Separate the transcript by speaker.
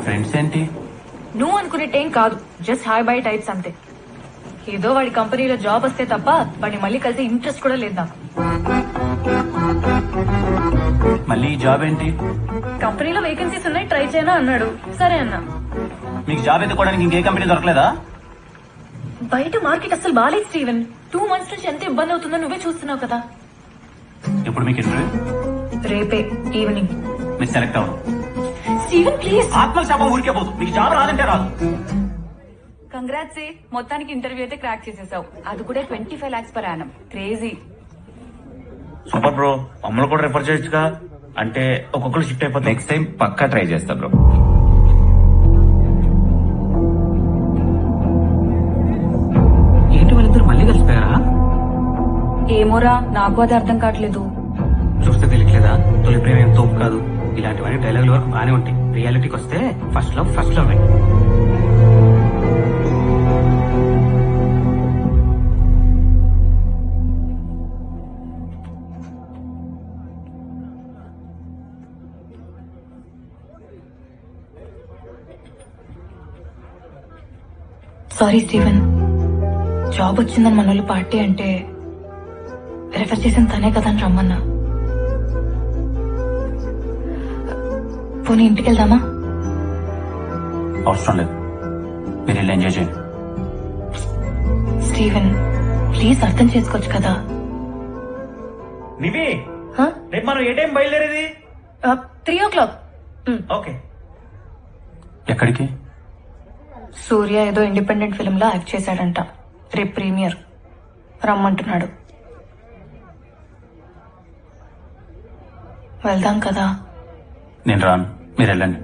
Speaker 1: Friends ఏంటి?
Speaker 2: నువ్వు అనుకునేటేం కాదు, జస్ట్ హాయ్ బై టైప్స్ అంతే. ఏదో వాడి కంపెనీలో జాబ్ వస్తే తప్ప వాడిని మళ్ళీ కలిసే ఇంట్రెస్ట్ కూడా లేదు నాకు.
Speaker 1: మళ్ళీ ఈ జాబ్ ఏంటి?
Speaker 2: కంపెనీలో వేకెన్సీస్ ఉన్నాయి, ట్రై చేయనా అన్నాడు. సరే అన్నా.
Speaker 1: మీకు జాబ్ ఎత్తుకోవడానికి ఇంకే కంపెనీ దొరకలేదా?
Speaker 2: బయట మార్కెట్ అసలు బాలేదు స్టీవెన్. 2 months నుంచి ఎంత ఇబ్బంది అవుతుందో నువ్వే చూస్తున్నావు కదా.
Speaker 1: ఇప్పుడు మీకు ఇంటర్వ్యూ
Speaker 2: రేపే ఈవినింగ్.
Speaker 1: మీరు సెలెక్ట్ అవ్వరు.
Speaker 2: Steven please.
Speaker 1: ఆత్మశాపం ఊరికే పోదు, మీకు జాబ్ రాదంటే రాదు.
Speaker 2: కంగ్రాట్స్. మొత్తానికి ఇంటర్వ్యూ అయితే క్రాక్ చేసేసావు, అది కూడా 25 lakhs per annum. Crazy.
Speaker 1: Super bro, మమ్మల్ని కూడా రిఫర్ చేయొచ్చుగా, అంటే ఒక్కొక్కరు షిఫ్ట్ అయిపోతుంది.
Speaker 3: నెక్స్ట్ టైం పక్కా ట్రై చేస్తా బ్రో.
Speaker 4: ఏంటి వాళ్ళిద్దరు మళ్ళీ కలిసిపోయారా?
Speaker 2: ఏమోరా, నాకు అది అర్థం కావట్లేదు.
Speaker 4: చూస్తే తెలియట్లేదా, తొలి ప్రేమ ఏం తోపు కాదు. ఇలాంటివన్నీ డైలాగుల వరకు బాగానే ఉంటాయి, రియాలిటీకి వస్తే first love first love.
Speaker 2: Sorry Steven, job వచ్చిందని మనోళ్ళు పార్టీ అంటే రెఫర్ చేసిన తనే కదా అని రమ్మన్నా. పోనీ ఇంటికి వెళ్దామా?
Speaker 1: అవసరం లేదు, మీరు వెళ్ళి ఎంజాయ్ చేయండి.
Speaker 2: స్టీవెన్ ప్లీజ్ అర్థం చేసుకోవచ్చు కదా.
Speaker 1: నివి, రేపు మనం ఏ టైం బయలుదేరేది?
Speaker 2: 3 o'clock.
Speaker 1: ఓకే. ఎక్కడికి?
Speaker 2: సూర్య ఏదో ఇండిపెండెంట్ ఫిల్మ్ లో యాక్ట్ చేశాడంట, రేపు ప్రీమియర్, రమ్మంటున్నాడు. వెళ్దాం కదా.
Speaker 1: నేను రాను, మీరు వెళ్ళండి.